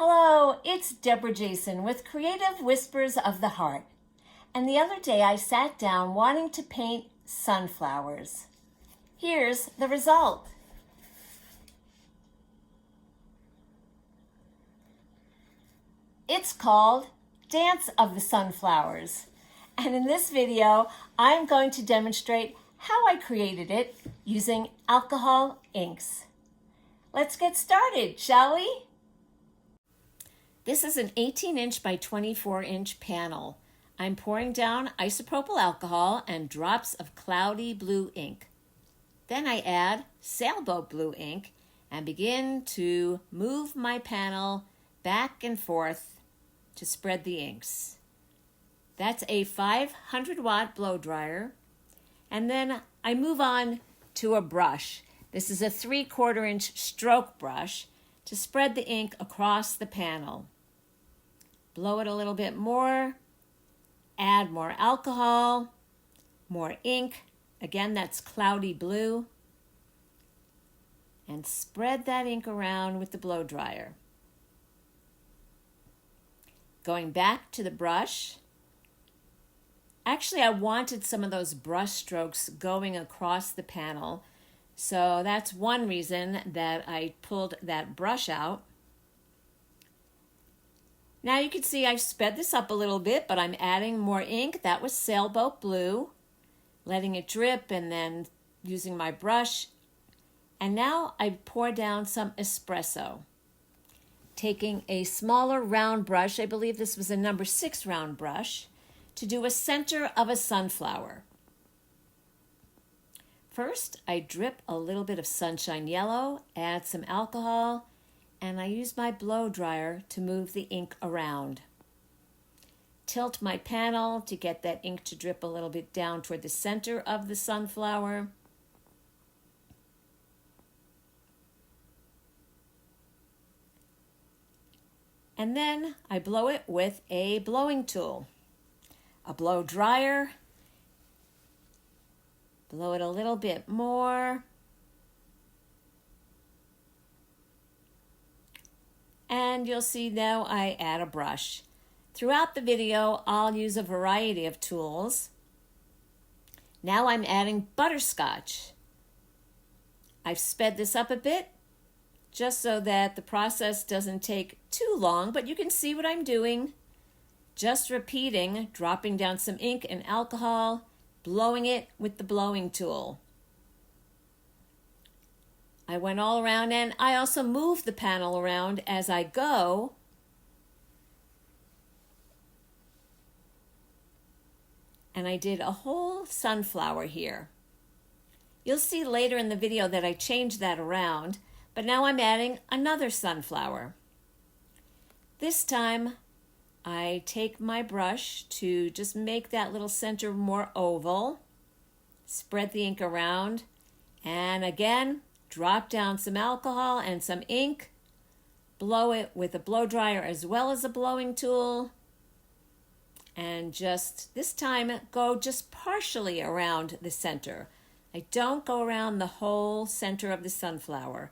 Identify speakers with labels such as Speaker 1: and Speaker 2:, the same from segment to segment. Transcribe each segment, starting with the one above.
Speaker 1: Hello, it's Debra Jason with Creative Whispers of the Heart. And the other day I sat down wanting to paint sunflowers. Here's the result. It's called Dance of the Sunflowers. And in this video, I'm going to demonstrate how I created it using alcohol inks. Let's get started, shall we? This is an 18-inch by 24-inch panel. I'm pouring down isopropyl alcohol and drops of cloudy blue ink. Then I add sailboat blue ink and begin to move my panel back and forth to spread the inks. That's a 500-watt blow dryer. And then I move on to a brush. This is a 3/4-inch stroke brush to spread the ink across the panel. Blow it a little bit more, add more alcohol, more ink. Again, that's cloudy blue. And spread that ink around with the blow dryer. Going back to the brush. Actually, I wanted some of those brush strokes going across the panel. So that's one reason that I pulled that brush out. Now you can see I've sped this up a little bit, but I'm adding more ink. That was sailboat blue, letting it drip and then using my brush. And now I pour down some espresso. Taking a smaller round brush, I believe this was a number 6 round brush, to do a center of a sunflower. First, I drip a little bit of sunshine yellow, add some alcohol, and I use my blow dryer to move the ink around. Tilt my panel to get that ink to drip a little bit down toward the center of the sunflower. And then I blow it with a blowing tool. A blow dryer. Blow it a little bit more. And you'll see now I add a brush. Throughout the video, I'll use a variety of tools. Now I'm adding butterscotch. I've sped this up a bit, just so that the process doesn't take too long, but you can see what I'm doing. Just repeating, dropping down some ink and alcohol, blowing it with the blowing tool. I went all around, and I also moved the panel around as I go. And I did a whole sunflower here. You'll see later in the video that I changed that around, but now I'm adding another sunflower. This time, I take my brush to just make that little center more oval, spread the ink around, and again, drop down some alcohol and some ink, blow it with a blow dryer as well as a blowing tool, and just this time go just partially around the center. I don't go around the whole center of the sunflower.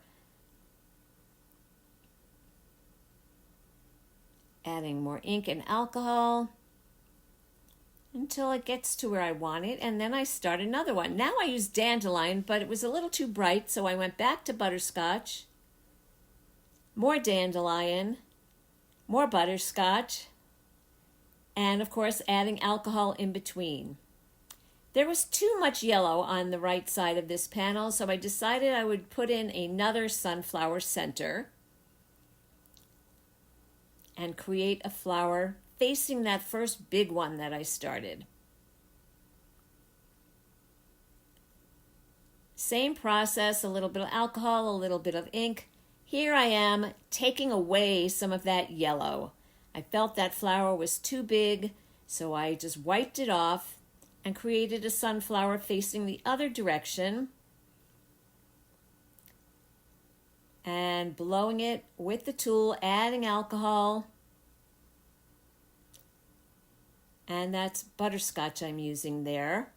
Speaker 1: Adding more ink and alcohol until it gets to where I want it, and then I start another one. Now I use dandelion, but it was a little too bright, so I went back to butterscotch, more dandelion, more butterscotch, and of course adding alcohol in between. There was too much yellow on the right side of this panel, so I decided I would put in another sunflower center and create a flower facing that first big one that I started. Same process, a little bit of alcohol, a little bit of ink. Here I am taking away some of that yellow. I felt that flower was too big, so I just wiped it off and created a sunflower facing the other direction and blowing it with the tool, adding alcohol. And that's butterscotch I'm using there.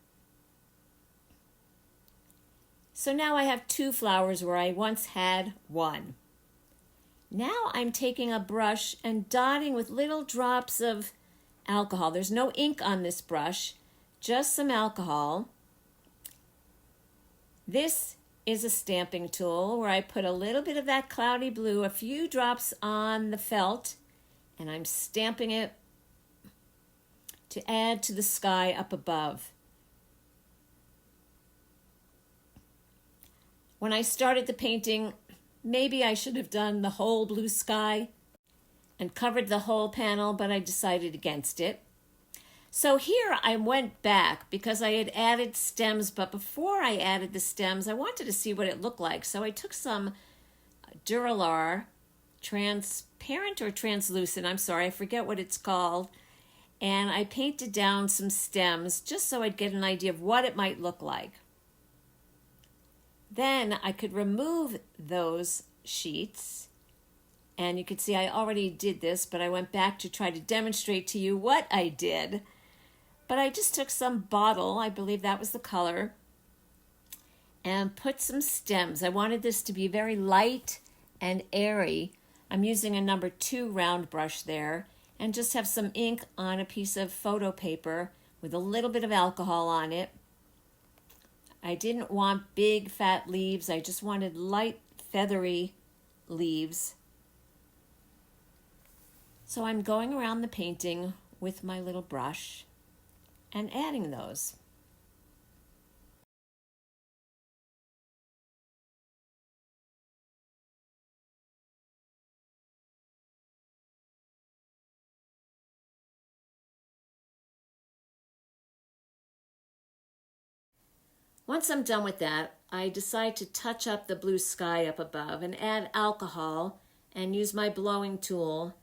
Speaker 1: So now I have 2 flowers where I once had 1. Now I'm taking a brush and dotting with little drops of alcohol. There's no ink on this brush, just some alcohol. This is a stamping tool where I put a little bit of that cloudy blue, a few drops on the felt, and I'm stamping it to add to the sky up above. When I started the painting, maybe I should have done the whole blue sky and covered the whole panel, but I decided against it. So here I went back because I had added stems, but before I added the stems, I wanted to see what it looked like. So I took some Duralar, transparent or translucent, I'm sorry, I forget what it's called, and I painted down some stems just so I'd get an idea of what it might look like. Then I could remove those sheets, and you can see I already did this, but I went back to try to demonstrate to you what I did. But I just took some bottle, I believe that was the color, and put some stems. I wanted this to be very light and airy. I'm using a number 2 round brush there, and just have some ink on a piece of photo paper with a little bit of alcohol on it. I didn't want big fat leaves, I just wanted light feathery leaves. So I'm going around the painting with my little brush and adding those. Once I'm done with that, I decide to touch up the blue sky up above and add alcohol and use my blowing tool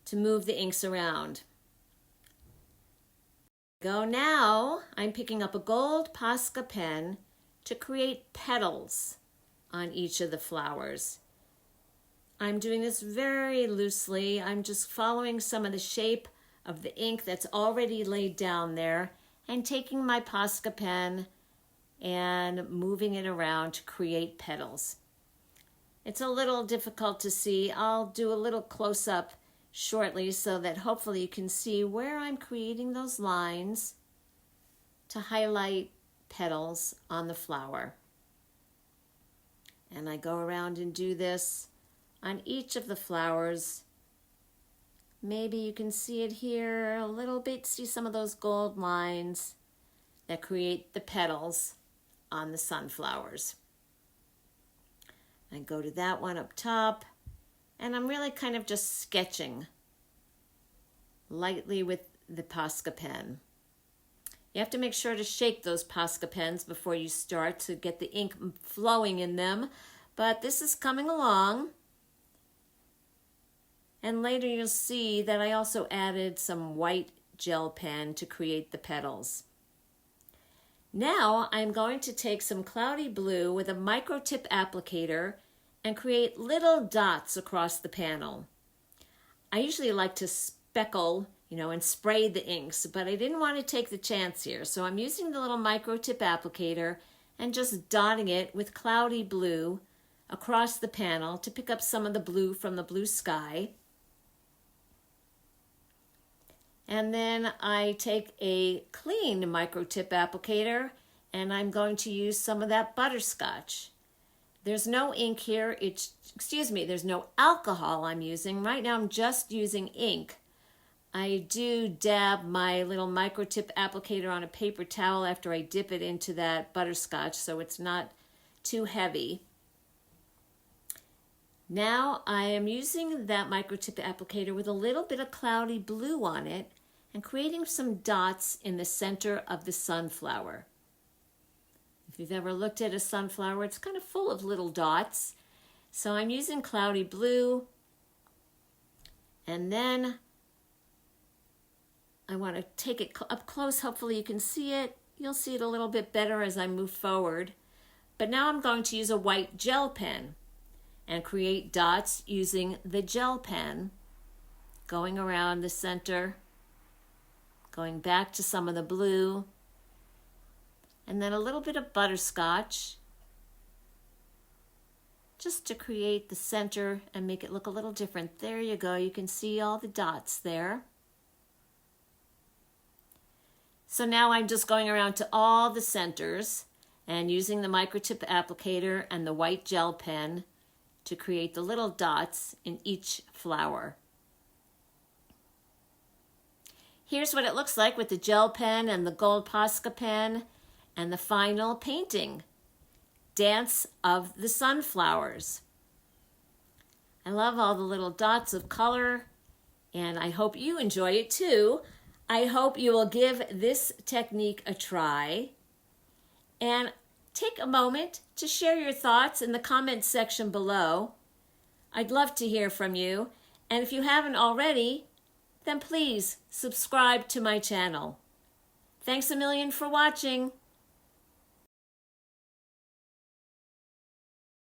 Speaker 1: to move the inks around. Now I'm picking up a gold Posca pen to create petals on each of the flowers. I'm doing this very loosely. I'm just following some of the shape of the ink that's already laid down there and taking my Posca pen and moving it around to create petals. It's a little difficult to see. I'll do a little close-up shortly so that hopefully you can see where I'm creating those lines to highlight petals on the flower. And I go around and do this on each of the flowers. Maybe you can see it here a little bit, see some of those gold lines that create the petals on the sunflowers. I go to that one up top, and I'm really kind of just sketching lightly with the Posca pen. You have to make sure to shake those Posca pens before you start to get the ink flowing in them, but this is coming along. And later you'll see that I also added some white gel pen to create the petals. Now I'm going to take some cloudy blue with a micro tip applicator and create little dots across the panel. I usually like to speckle, and spray the inks, but I didn't want to take the chance here. So I'm using the little micro tip applicator and just dotting it with cloudy blue across the panel to pick up some of the blue from the blue sky. And then I take a clean micro tip applicator and I'm going to use some of that butterscotch. There's no ink here, there's no alcohol I'm using. Right now I'm just using ink. I do dab my little micro tip applicator on a paper towel after I dip it into that butterscotch so it's not too heavy. Now I am using that micro tip applicator with a little bit of cloudy blue on it and creating some dots in the center of the sunflower. If you've ever looked at a sunflower, it's kind of full of little dots. So I'm using cloudy blue, and then I want to take it up close. Hopefully you can see it. You'll see it a little bit better as I move forward. But now I'm going to use a white gel pen and create dots using the gel pen, going around the center, going back to some of the blue, and then a little bit of butterscotch just to create the center and make it look a little different. There you go. You can see all the dots there. So now I'm just going around to all the centers and using the microtip applicator and the white gel pen to create the little dots in each flower. Here's what it looks like with the gel pen and the gold Posca pen and the final painting, Dance of the Sunflowers. I love all the little dots of color, and I hope you enjoy it too. I hope you will give this technique a try and take a moment to share your thoughts in the comments section below. I'd love to hear from you, and if you haven't already, then please subscribe to my channel. Thanks a million for watching.